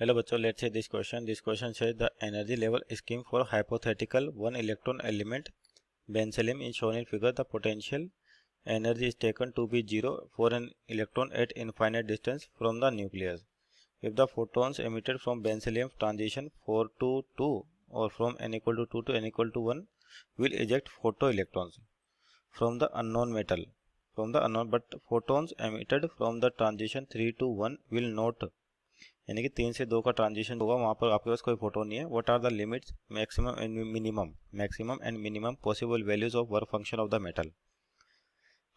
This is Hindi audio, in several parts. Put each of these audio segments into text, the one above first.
Hello बच्चों, let's say this question. This question says the energy level scheme for hypothetical one electron element benzelium is shown in figure. The potential energy is taken to be 0 for an electron at infinite distance from the nucleus. If the photons emitted from benzelium transition 4 to 2 or from n equal to 2 to n equal to 1 will eject photoelectrons from the unknown metal. But photons emitted from the transition 3 to 1 will not, यानी कि 3 से 2 का ट्रांजिशन होगा, वहाँ पर आपके पास कोई फोटोन नहीं है. What are the limits maximum and minimum possible values of work function of the metal.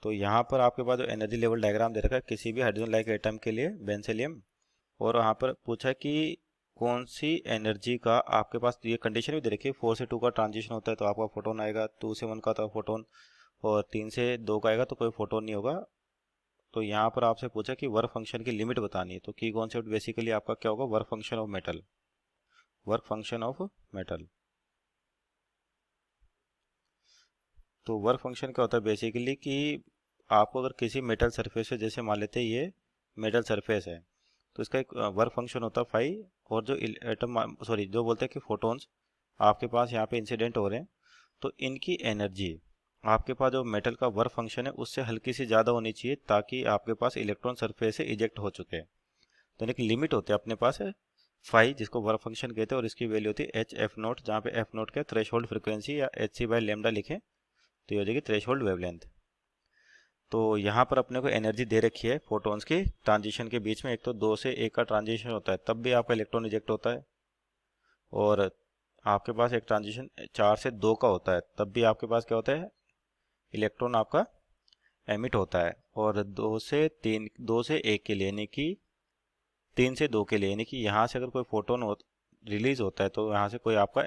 तो यहाँ पर आपके पास जो एनर्जी लेवल डायग्राम दे रखा है किसी भी हाइड्रोजन लाइक एटम के लिए बेंसेलियम, और वहाँ पर पूछा है कि कौन सी एनर्जी का आपके पास, ये कंडीशन भी दे रखी है 4 से 2 का ट्रांजिशन होता है तो आपका फोटोन आएगा, 2 से 1 का तो फोटोन, और 3 से 2 का आएगा तो कोई फोटोन नहीं होगा. तो यहाँ पर आपसे पूछा कि वर्क फंक्शन की लिमिट बतानी है. तो की कॉन्सेप्ट बेसिकली आपका क्या होगा, वर्क फंक्शन ऑफ मेटल. तो वर्क फंक्शन क्या होता है बेसिकली कि आपको अगर किसी मेटल सरफेस है, जैसे मान लेते हैं ये मेटल सरफेस है, तो इसका एक वर्क फंक्शन होता है फाई, और जो जो बोलते हैं कि फोटोन्स आपके पास यहाँ पे इंसिडेंट हो रहे हैं, तो इनकी एनर्जी आपके पास जो मेटल का वर्क फंक्शन है उससे हल्की सी ज़्यादा होनी चाहिए ताकि आपके पास इलेक्ट्रॉन सरफेस से इजेक्ट हो चुके हैं. तो एक लिमिट होती है अपने पास है फाई, जिसको वर्क फंक्शन कहते हैं, और इसकी वैल्यू होती है एच एफ नोट, जहाँ पे एफ नोट के थ्रेशोल्ड फ्रीक्वेंसी या एच सी बाई लेमडा लिखें तो ये हो जाएगी थ्रेशोल्ड वेवलेंथ. तो यहाँ पर अपने को एनर्जी दे रखी है फोटोन्स की ट्रांजिशन के बीच में. एक तो 2 से 1 का ट्रांजिशन होता है तब भी आपका इलेक्ट्रॉन इजेक्ट होता है, और आपके पास एक ट्रांजिशन 4 से 2 का होता है तब भी आपके पास क्या होता है, इलेक्ट्रॉन आपका एमिट होता है. और 2 से 1 के लिए, यानी कि 3 से 2 के लिए, यानी कि यहाँ से अगर कोई फोटोन रिलीज होता है तो यहाँ से कोई आपका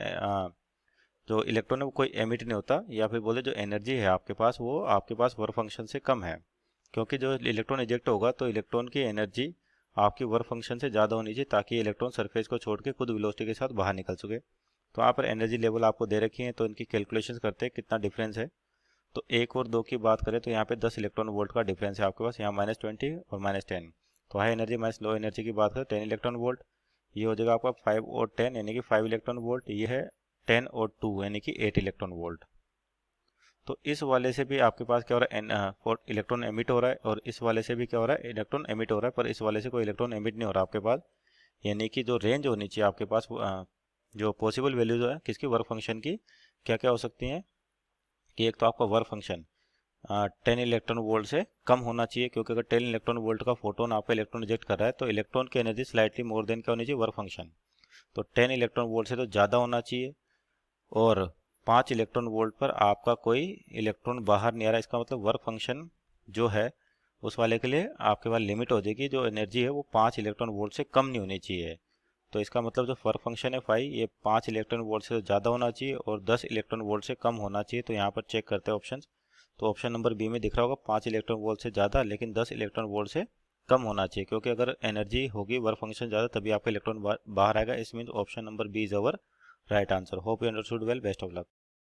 जो इलेक्ट्रॉन है वो कोई एमिट नहीं होता, या फिर बोले जो एनर्जी है आपके पास वो आपके पास वर्क फंक्शन से कम है. क्योंकि जो इलेक्ट्रॉन इजेक्ट होगा तो इलेक्ट्रॉन की एनर्जी आपकी वर्क फंक्शन से ज़्यादा होनी चाहिए ताकि इलेक्ट्रॉन सरफेस को छोड़ के खुद वेलोसिटी के साथ बाहर निकल सके. तो यहाँ पर एनर्जी लेवल आपको दे रखी है, तो इनकी कैलकुलेशन करते हैं कितना डिफरेंस है. तो 1 और 2 की बात करें तो यहाँ पे 10 इलेक्ट्रॉन वोल्ट का डिफरेंस है आपके पास, यहाँ -20 और -10. तो high energy minus low energy की बात करें 10 इलेक्ट्रॉन वोल्ट, ये हो जाएगा आपका 5 और 10 यानी कि 5 इलेक्ट्रॉन वोल्ट. ये है 10 और 2 यानी कि 8 इलेक्ट्रॉन वोल्ट. तो इस वाले से भी आपके पास क्या हो रहा है, इलेक्ट्रॉन एमिट हो रहा है, और इस वाले से भी क्या हो रहा है, इलेक्ट्रॉन एमिट हो रहा है, पर इस वाले से कोई इलेक्ट्रॉन एमिट नहीं हो रहा आपके पास. यानी कि जो रेंज होनी चाहिए आपके पास, जो पॉसिबल वैल्यूज है किसकी, वर्क फंक्शन की, क्या क्या हो सकती हैं कि एक तो आपका वर्क फंक्शन 10 इलेक्ट्रॉन वोल्ट से कम होना चाहिए, क्योंकि अगर 10 इलेक्ट्रॉन वोल्ट का फोटोन आपका इलेक्ट्रॉन रिजेक्ट कर रहा है तो इलेक्ट्रॉन की एनर्जी स्लाइटली मोर देन क्या होनी चाहिए, वर्क फंक्शन. तो 10 इलेक्ट्रॉन वोल्ट से तो ज़्यादा होना चाहिए, और 5 इलेक्ट्रॉन वोल्ट पर आपका कोई इलेक्ट्रॉन बाहर नहीं आ रहा. इसका मतलब वर्क फंक्शन जो है उस वाले के लिए आपके पास लिमिट हो जाएगी, जो एनर्जी है वो 5 इलेक्ट्रॉन वोल्ट से कम नहीं होनी चाहिए. तो इसका मतलब जो वर्क फंक्शन है फाई, ये 5 इलेक्ट्रॉन वोल्ट से ज़्यादा होना चाहिए और 10 इलेक्ट्रॉन वोल्ट से कम होना चाहिए. तो यहाँ पर चेक करते हैं ऑप्शन. तो ऑप्शन नंबर बी में दिख रहा होगा 5 इलेक्ट्रॉन वोल्ट से ज़्यादा लेकिन 10 इलेक्ट्रॉन वोल्ट से कम होना चाहिए, क्योंकि अगर एनर्जी होगी वर्क फंक्शन ज़्यादा तभी आपका इलेक्ट्रॉन बाहर आएगा. इस mean option number B is our right answer. Hope you understood well. Best of luck.